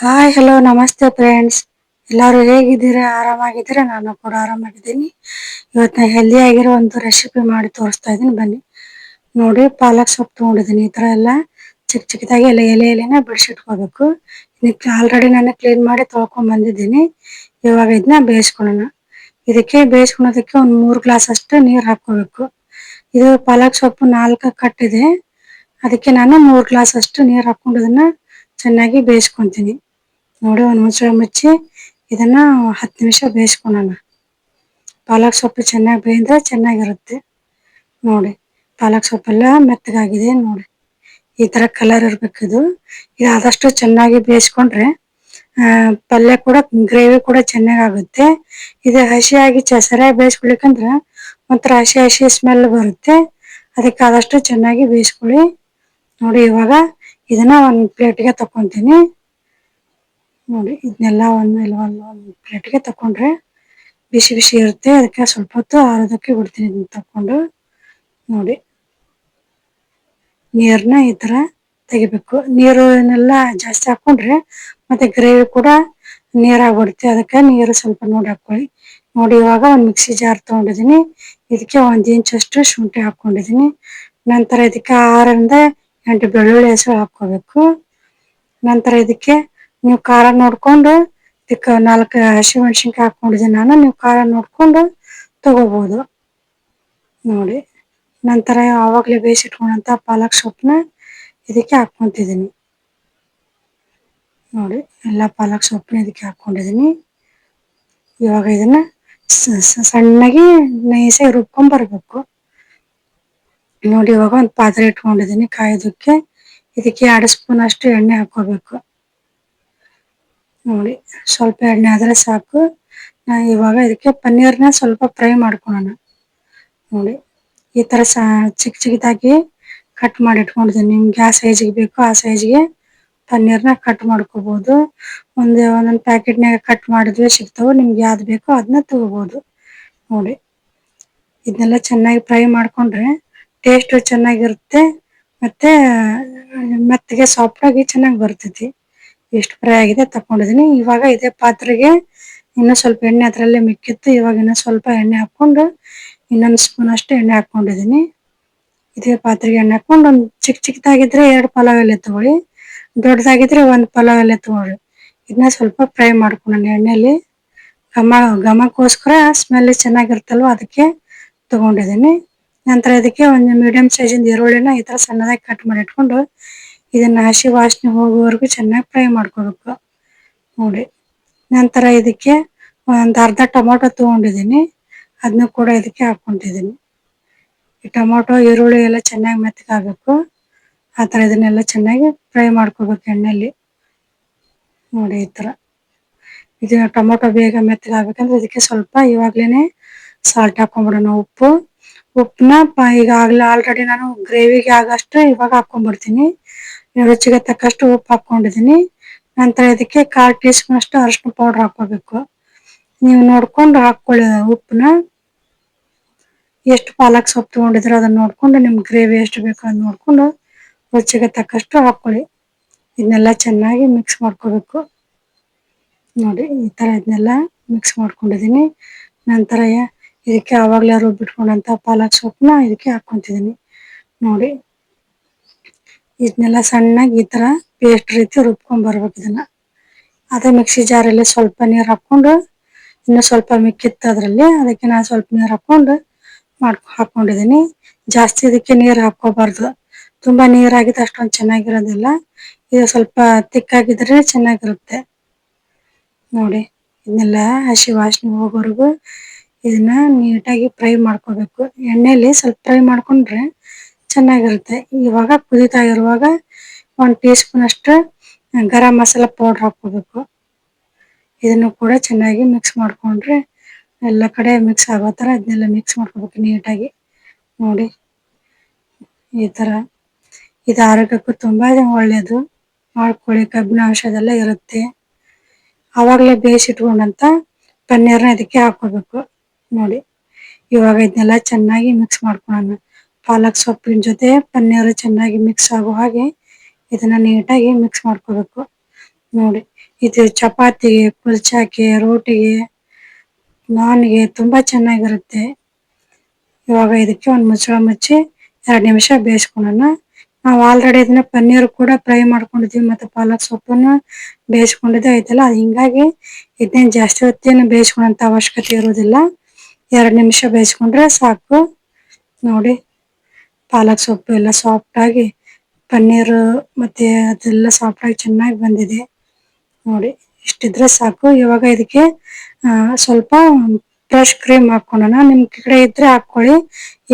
Hi hello ನಮಸ್ತೆ friends. ಎಲ್ಲರೂ ಹೇಗಿದ್ದೀರಾ? ಆರಾಮಾಗಿದ್ದೀರಾ? ನಾನು ಕೂಡ ಆರಾಮಾಗಿದ್ದೀನಿ. ಇವತ್ತು ನಾನು ಹೆಲ್ದಿ ಆಗಿರೋ ಒಂದು ರೆಸಿಪಿ ಮಾಡಿ ತೋರಿಸ್ತಾ ಇದ್ದೀನಿ, ಬನ್ನಿ ನೋಡಿ. ಪಾಲಕ್ ಸೊಪ್ಪು ತೊಗೊಂಡಿದ್ದೀನಿ. ಈ ಥರ ಎಲ್ಲ ಚಿಕ್ಕ ಚಿಕ್ಕದಾಗಿ ಎಲೆನ ಬಿಡಿಸಿಟ್ಕೋಬೇಕು. ಇದಕ್ಕೆ ಆಲ್ರೆಡಿ ನಾನು ಕ್ಲೀನ್ ಮಾಡಿ ತೊಳ್ಕೊಂಡ್ ಬಂದಿದ್ದೀನಿ. ಇವಾಗ ಇದನ್ನ ಬೇಯಿಸ್ಕೊಳ್ಳೋಣ. ಇದಕ್ಕೆ ಬೇಯಿಸ್ಕೊಳೋದಕ್ಕೆ ಒಂದು 3 ಗ್ಲಾಸ್ ಅಷ್ಟು ನೀರು ಹಾಕೋಬೇಕು. ಇದು ಪಾಲಕ್ ಸೊಪ್ಪು 4 ಕಟ್ಟಿದೆ, ಅದಕ್ಕೆ ನಾನು 3 ಗ್ಲಾಸ್ ಅಷ್ಟು ನೀರು ಹಾಕೊಂಡು ಇದನ್ನ ಚೆನ್ನಾಗಿ ಬೇಯಿಸ್ಕೊಂತೀನಿ. ನೋಡಿ, ಒಂದು ಮುಚ್ಚಳ ಮುಚ್ಚಿ ಇದನ್ನ 10 ನಿಮಿಷ ಬೇಯಿಸ್ಕೊಳ್ಳೋಣ. ಪಾಲಕ್ ಸೊಪ್ಪು ಚೆನ್ನಾಗಿ ಬೇಯಿದ್ರೆ ಚೆನ್ನಾಗಿರುತ್ತೆ. ನೋಡಿ, ಪಾಲಕ್ ಸೊಪ್ಪೆಲ್ಲ ಮೆತ್ತಗಾಗಿದೆ. ನೋಡಿ, ಈ ತರ ಕಲರ್ ಇರ್ಬೇಕು. ಇದು ಆದಷ್ಟು ಚೆನ್ನಾಗಿ ಬೇಯಿಸ್ಕೊಂಡ್ರೆ ಪಲ್ಯ ಕೂಡ, ಗ್ರೇವಿ ಕೂಡ ಚೆನ್ನಾಗಾಗುತ್ತೆ. ಇದು ಹಸಿಯಾಗಿ ಸರಿಯಾಗಿ ಬೇಯಿಸ್ಕೊಳಿಕಂದ್ರೆ ಒಂಥರ ಹಸಿ ಹಸಿ ಸ್ಮೆಲ್ ಬರುತ್ತೆ. ಅದಕ್ಕೆ ಆದಷ್ಟು ಚೆನ್ನಾಗಿ ಬೇಯಿಸ್ಕೊಳ್ಳಿ. ನೋಡಿ, ಇವಾಗ ಇದನ್ನ ಒಂದು ಪ್ಲೇಟ್ಗೆ ತಕೊಂತೀನಿ. ನೋಡಿ, ಇದನ್ನೆಲ್ಲ ಒಂದು ಪ್ಲೇಟ್ಗೆ ತಕೊಂಡ್ರೆ ಬಿಸಿ ಬಿಸಿ ಇರುತ್ತೆ. ಅದಕ್ಕೆ ಸ್ವಲ್ಪ ಹೊತ್ತು ಆರೋದಕ್ಕೆ ಬಿಡ್ತೀನಿ. ಇದನ್ನ ತಕೊಂಡು ನೋಡಿ, ನೀರನ್ನ ಈ ತರ ತೆಗಿಬೇಕು. ನೀರನ್ನೆಲ್ಲ ಜಾಸ್ತಿ ಹಾಕೊಂಡ್ರೆ ಮತ್ತೆ ಗ್ರೇವಿ ಕೂಡ ನೀರಾಗ್ಬಿಡುತ್ತೆ. ಅದಕ್ಕೆ ನೀರು ಸ್ವಲ್ಪ ನೋಡಿ ಹಾಕೊಳ್ಳಿ. ನೋಡಿ, ಇವಾಗ ಒಂದು ಮಿಕ್ಸಿ ಜಾರ್ ತಗೊಂಡಿದ್ದೀನಿ. ಇದಕ್ಕೆ 1 ಇಂಚ್ ಅಷ್ಟು ಶುಂಠಿ ಹಾಕೊಂಡಿದ್ದೀನಿ. ನಂತರ ಇದಕ್ಕೆ 6 ರಿಂದ 8 ಬೆಳ್ಳುಳ್ಳಿ ಹೆಸರು ಹಾಕೋಬೇಕು. ನಂತರ ಇದಕ್ಕೆ ನೀವು ಖಾರ ನೋಡ್ಕೊಂಡು ಇದಕ್ಕೆ 4 ಹಸಿಮೆಣಸಿನ್ಕಾಯಿ ಹಾಕೊಂಡಿದ್ದೀನಿ ನಾನು. ನೀವು ಖಾರ ನೋಡ್ಕೊಂಡು ತಗೋಬಹುದು. ನೋಡಿ, ನಂತರ ಆವಾಗಲೇ ಬೇಯಿಸಿಟ್ಕೊಂಡಂತ ಪಾಲಕ್ ಸೊಪ್ಪನ್ನ ಇದಕ್ಕೆ ಹಾಕೊಂತಿದ್ದೀನಿ. ನೋಡಿ, ಎಲ್ಲ ಪಾಲಕ್ ಸೊಪ್ಪನ್ನ ಇದಕ್ಕೆ ಹಾಕೊಂಡಿದ್ದೀನಿ. ಇವಾಗ ಇದನ್ನ ಸಣ್ಣಗೆ ನೈಸಾಗಿ ರುಬ್ಕೊಂಡ್ ಬರ್ಬೇಕು. ನೋಡಿ, ಇವಾಗ ಒಂದು ಪಾತ್ರೆ ಇಟ್ಕೊಂಡಿದ್ದೀನಿ ಕಾಯೋದಕ್ಕೆ. ಇದಕ್ಕೆ 2 ಸ್ಪೂನ್ ಅಷ್ಟು ಎಣ್ಣೆ ಹಾಕೋಬೇಕು. ನೋಡಿ, ಸ್ವಲ್ಪ ಎಣ್ಣೆ ಆದ್ರೆ ಸಾಕು. ಇವಾಗ ಇದಕ್ಕೆ ಪನ್ನೀರ್ನ ಸ್ವಲ್ಪ ಫ್ರೈ ಮಾಡ್ಕೊಳ್ಳೋಣ. ನೋಡಿ, ಈ ತರ ಚಿಕ್ಕ ಚಿಕ್ಕದಾಗಿ ಕಟ್ ಮಾಡಿ ಇಟ್ಕೊಂಡಿದ್ದೀನಿ. ನಿಮ್ಗೆ ಯಾವ ಸೈಜಿಗೆ ಬೇಕೋ ಆ ಸೈಜ್ಗೆ ಪನ್ನೀರ್ನ ಕಟ್ ಮಾಡ್ಕೋಬಹುದು. ಒಂದೊಂದು ಪ್ಯಾಕೆಟ್ನಾಗ ಕಟ್ ಮಾಡಿದ್ವಿ ಸಿಗ್ತಾವೆ. ನಿಮ್ಗೆ ಯಾವ್ದು ಬೇಕೋ ಅದನ್ನ ತಗೋಬಹುದು. ನೋಡಿ, ಇದನ್ನೆಲ್ಲ ಚೆನ್ನಾಗಿ ಫ್ರೈ ಮಾಡ್ಕೊಂಡ್ರೆ ಟೇಸ್ಟ್ ಚೆನ್ನಾಗಿರುತ್ತೆ. ಮತ್ತೆ ಮೆತ್ತಗೆ ಸಾಫ್ಟ್ ಆಗಿ ಚೆನ್ನಾಗಿ ಬರ್ತೈತಿ. ಎಷ್ಟು ಫ್ರೈ ಆಗಿದೆ ತಕೊಂಡಿದ್ದೀನಿ. ಇವಾಗ ಇದೇ ಪಾತ್ರೆಗೆ ಇನ್ನೂ ಸ್ವಲ್ಪ ಎಣ್ಣೆ ಅದರಲ್ಲೇ ಮಿಕ್ಕಿತ್ತು. ಇವಾಗ ಇನ್ನೂ ಸ್ವಲ್ಪ ಎಣ್ಣೆ ಹಾಕೊಂಡು ಇನ್ನೊಂದು ಸ್ಪೂನ್ ಅಷ್ಟು ಎಣ್ಣೆ ಹಾಕೊಂಡಿದ್ದೀನಿ. ಇದೇ ಪಾತ್ರೆಗೆ ಎಣ್ಣೆ ಹಾಕೊಂಡು ಒಂದು ಚಿಕ್ಕದಾಗಿದ್ರೆ 2 ಪಲಾವ್ ಎಲೆ ತಗೊಳ್ಳಿ, ದೊಡ್ಡದಾಗಿದ್ರೆ 1 ಪಲಾವ್ ಎಲೆ ತಗೊಳ್ಳಿ. ಇದನ್ನ ಸ್ವಲ್ಪ ಫ್ರೈ ಮಾಡ್ಕೊಳ್ಳೋಣ ಎಣ್ಣೆಲಿ. ಘಮಕ್ಕೋಸ್ಕರ ಸ್ಮೆಲ್ ಚೆನ್ನಾಗಿರುತ್ತಲ್ವ, ಅದಕ್ಕೆ ತಗೊಂಡಿದ್ದೀನಿ. ನಂತರ ಇದಕ್ಕೆ ಒಂದು ಮೀಡಿಯಂ ಸೈಜಿಂದ ಈರುಳ್ಳಿನ ಈ ತರ ಸಣ್ಣದಾಗಿ ಕಟ್ ಮಾಡಿ ಇಟ್ಕೊಂಡು ಇದನ್ನ ಹಸಿ ವಾಸನೆ ಹೋಗುವವರೆಗೂ ಚೆನ್ನಾಗಿ ಫ್ರೈ ಮಾಡ್ಕೋಬೇಕು. ನೋಡಿ, ನಂತರ ಇದಕ್ಕೆ ಒಂದು ಅರ್ಧ ಟೊಮೊಟೊ ತಗೊಂಡಿದ್ದೀನಿ. ಅದನ್ನ ಕೂಡ ಇದಕ್ಕೆ ಹಾಕೊಂತಿದ್ದೀನಿ. ಈ ಟೊಮೊಟೊ ಈರುಳ್ಳಿ ಎಲ್ಲ ಚೆನ್ನಾಗಿ ಮೆತ್ತಗಾಗಬೇಕು. ಆ ಥರ ಇದನ್ನೆಲ್ಲ ಚೆನ್ನಾಗಿ ಫ್ರೈ ಮಾಡ್ಕೋಬೇಕು ಎಣ್ಣೆಲಿ. ನೋಡಿ, ಈ ಥರ ಇದು ಟೊಮೊಟೊ ಬೇಗ ಮೆತ್ತಗಾಗಬೇಕಂದ್ರೆ ಇದಕ್ಕೆ ಸ್ವಲ್ಪ ಇವಾಗ್ಲೇನೆ ಸಾಲ್ಟ್ ಹಾಕೊಂಡ್ಬಿಡೋಣ. ಉಪ್ಪನ್ನ ಈಗಾಗಲೇ ಆಲ್ರೆಡಿ ನಾನು ಗ್ರೇವಿಗೆ ಆಗಷ್ಟು ಇವಾಗ ಹಾಕೊಂಡ್ಬಿಡ್ತೀನಿ. ರುಚಿಗೆ ತಕ್ಕಷ್ಟು ಉಪ್ಪು ಹಾಕೊಂಡಿದ್ದೀನಿ. ನಂತರ ಇದಕ್ಕೆ 1/4 ಟೀ ಸ್ಪೂನ್ ಅಷ್ಟು ಅರಿಶಿನ ಪೌಡರ್ ಹಾಕೋಬೇಕು. ನೀವು ನೋಡ್ಕೊಂಡು ಹಾಕೊಳ್ಳಿ ಉಪ್ಪನ್ನ. ಎಷ್ಟು ಪಾಲಕ್ ಸೊಪ್ಪು ತಗೊಂಡಿದ್ರೆ ಅದನ್ನ ನೋಡ್ಕೊಂಡು, ನಿಮ್ಗೆ ಗ್ರೇವಿ ಎಷ್ಟು ಬೇಕು ಅದನ್ನ ನೋಡ್ಕೊಂಡು ರುಚಿಗೆ ತಕ್ಕಷ್ಟು ಹಾಕೊಳ್ಳಿ. ಇದನ್ನೆಲ್ಲ ಚೆನ್ನಾಗಿ ಮಿಕ್ಸ್ ಮಾಡ್ಕೋಬೇಕು. ನೋಡಿ, ಈ ತರ ಇದನ್ನೆಲ್ಲ ಮಿಕ್ಸ್ ಮಾಡ್ಕೊಂಡಿದ್ದೀನಿ. ನಂತರ ಇದಕ್ಕೆ ಆವಾಗಲೇ ರುಬ್ಬಿಟ್ಕೊಂಡಂತ ಪಾಲಕ್ ಸೊಪ್ಪನ್ನ ಇದಕ್ಕೆ ಹಾಕೊಂತಿದ್ದೀನಿ. ನೋಡಿ, ಇದನ್ನೆಲ್ಲ ಸಣ್ಣಗೆ ಈ ತರ ಪೇಸ್ಟ್ ರೀತಿ ರುಬ್ಕೊಂಡ್ ಬರ್ಬೇಕು. ಇದನ್ನ ಅದೇ ಮಿಕ್ಸಿ ಜಾರಲ್ಲಿ ಸ್ವಲ್ಪ ನೀರು ಹಾಕೊಂಡು, ಇನ್ನು ಸ್ವಲ್ಪ ಮಿಕ್ಕಿತ್ತು ಅದರಲ್ಲಿ, ಅದಕ್ಕೆ ನಾನು ಸ್ವಲ್ಪ ನೀರು ಹಾಕೊಂಡು ಹಾಕೊಂಡಿದ್ದೀನಿ. ಜಾಸ್ತಿ ಇದಕ್ಕೆ ನೀರು ಹಾಕೋಬಾರ್ದು. ತುಂಬಾ ನೀರಾಗಿದ್ದು ಅಷ್ಟೊಂದು ಚೆನ್ನಾಗಿರೋದಿಲ್ಲ. ಇದು ಸ್ವಲ್ಪ ತಿಕ್ಕಾಗಿದ್ರೆ ಚೆನ್ನಾಗಿರುತ್ತೆ. ನೋಡಿ, ಇದನ್ನೆಲ್ಲ ಹಸಿ ವಾಸನೆ ಹೋಗೋವರೆಗೂ ಇದನ್ನ ನೀಟಾಗಿ ಫ್ರೈ ಮಾಡ್ಕೋಬೇಕು. ಎಣ್ಣೆಲಿ ಸ್ವಲ್ಪ ಫ್ರೈ ಮಾಡ್ಕೊಂಡ್ರೆ ಚೆನ್ನಾಗಿರುತ್ತೆ. ಇವಾಗ ಕುದೀತಾ ಇರುವಾಗ 1 ಟೀ ಸ್ಪೂನ್ ಅಷ್ಟು ಗರಂ ಮಸಾಲ ಪೌಡರ್ ಹಾಕೋಬೇಕು. ಇದನ್ನು ಕೂಡ ಚೆನ್ನಾಗಿ ಮಿಕ್ಸ್ ಮಾಡ್ಕೊಂಡ್ರೆ ಎಲ್ಲ ಕಡೆ ಮಿಕ್ಸ್ ಆಗೋ ಥರ ಇದನ್ನೆಲ್ಲ ಮಿಕ್ಸ್ ಮಾಡ್ಕೋಬೇಕು ನೀಟಾಗಿ. ನೋಡಿ, ಈ ಥರ ಇದು ಆರೋಗ್ಯಕ್ಕೂ ತುಂಬಾ ಒಳ್ಳೆಯದು. ಮಾಡ್ಕೊಳ್ಳಿ, ಕಬ್ಬಿಣ ಅಂಶದೆಲ್ಲ ಇರುತ್ತೆ. ಆವಾಗಲೇ ಬೇಯಿಸಿಟ್ಕೊಂಡಂತ ಪನ್ನೀರ್ನ ಇದಕ್ಕೆ ಹಾಕೋಬೇಕು. ನೋಡಿ, ಇವಾಗ ಇದನ್ನೆಲ್ಲ ಚೆನ್ನಾಗಿ ಮಿಕ್ಸ್ ಮಾಡ್ಕೊಳ್ಳೋಣ. ಪಾಲಕ್ ಸೊಪ್ಪಿನ ಜೊತೆ ಪನ್ನೀರ್ ಚೆನ್ನಾಗಿ ಮಿಕ್ಸ್ ಆಗೋ ಹಾಗೆ ಇದನ್ನ ನೀಟಾಗಿ ಮಿಕ್ಸ್ ಮಾಡ್ಕೋಬೇಕು. ನೋಡಿ, ಇದು ಚಪಾತಿಗೆ, ಕುಲ್ಚಾಕ್ಕೆ, ರೋಟಿಗೆ, ನಾನ್ಗೆ ತುಂಬಾ ಚೆನ್ನಾಗಿರುತ್ತೆ. ಇವಾಗ ಇದಕ್ಕೆ ಒಂದು ಮುಚ್ಚಳ ಮುಚ್ಚಿ 2 ನಿಮಿಷ ಬೇಯಿಸ್ಕೊಳ್ಳೋಣ. ನಾವು ಆಲ್ರೆಡಿ ಇದನ್ನ ಪನ್ನೀರ್ ಕೂಡ ಫ್ರೈ ಮಾಡ್ಕೊಂಡಿದ್ವಿ, ಮತ್ತೆ ಪಾಲಕ್ ಸೊಪ್ಪನ್ನ ಬೇಯಿಸ್ಕೊಂಡಿದ್ದೆ ಐತಲ್ಲ, ಹಿಂಗಾಗಿ ಇದನ್ನ ಜಾಸ್ತಿ ಹೊತ್ತೇನು ಬೇಯಿಸ್ಕೊಳ್ಳೋಂತ ಅವಶ್ಯಕತೆ ಇರೋದಿಲ್ಲ. 2 ನಿಮಿಷ ಬೇಯಿಸ್ಕೊಂಡ್ರೆ ಸಾಕು. ನೋಡಿ, ಪಾಲಕ್ ಸೊಪ್ಪು ಎಲ್ಲ ಸಾಫ್ಟ್ ಆಗಿ, ಪನ್ನೀರ್ ಮತ್ತೆ ಅದೆಲ್ಲ ಸಾಫ್ಟ್ ಆಗಿ ಚೆನ್ನಾಗಿ ಬಂದಿದೆ. ನೋಡಿ, ಇಷ್ಟಿದ್ರೆ ಸಾಕು. ಇವಾಗ ಇದಕ್ಕೆ ಸ್ವಲ್ಪ ಫ್ರೆಶ್ ಕ್ರೀಮ್ ಹಾಕೊಳ್ಳೋಣ. ನಿಮ್ ಕಡೆ ಇದ್ರೆ ಹಾಕೊಳ್ಳಿ,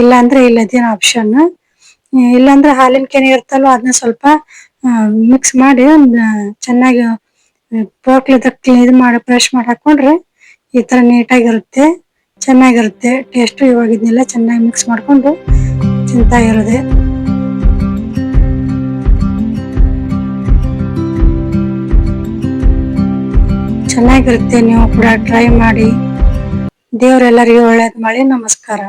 ಇಲ್ಲ ಅಂದ್ರೆ ಇಲ್ಲ, ಅದೇನು ಆಪ್ಷನ್. ಇಲ್ಲಾಂದ್ರೆ ಹಾಲಿನ ಕೆನೆ ಇರ್ತಲ್ವ, ಅದನ್ನ ಸ್ವಲ್ಪ ಮಿಕ್ಸ್ ಮಾಡಿ ಚೆನ್ನಾಗಿ ಪೋಕ್ಲಿಂದ ಇದು ಮಾಡಿ ಫ್ರೆಶ್ ಮಾಡಿ ಹಾಕೊಂಡ್ರೆ ಈ ತರ ನೀಟಾಗಿರುತ್ತೆ, ಚೆನ್ನಾಗಿರುತ್ತೆ ಟೇಸ್ಟ್. ಇವಾಗ ಇದನ್ನೆಲ್ಲ ಚೆನ್ನಾಗಿ ಮಿಕ್ಸ್ ಮಾಡ್ಕೊಂಡು ತಿಂತಾ ಇರೋದೆ. ಚೆನ್ನಾಗಿರುತ್ತೆ, ನೀವು ಕೂಡ ಟ್ರೈ ಮಾಡಿ. ದೇವರೆಲ್ಲರಿಗೂ ಒಳ್ಳೇದ್ ಮಾಡಿ. ನಮಸ್ಕಾರ.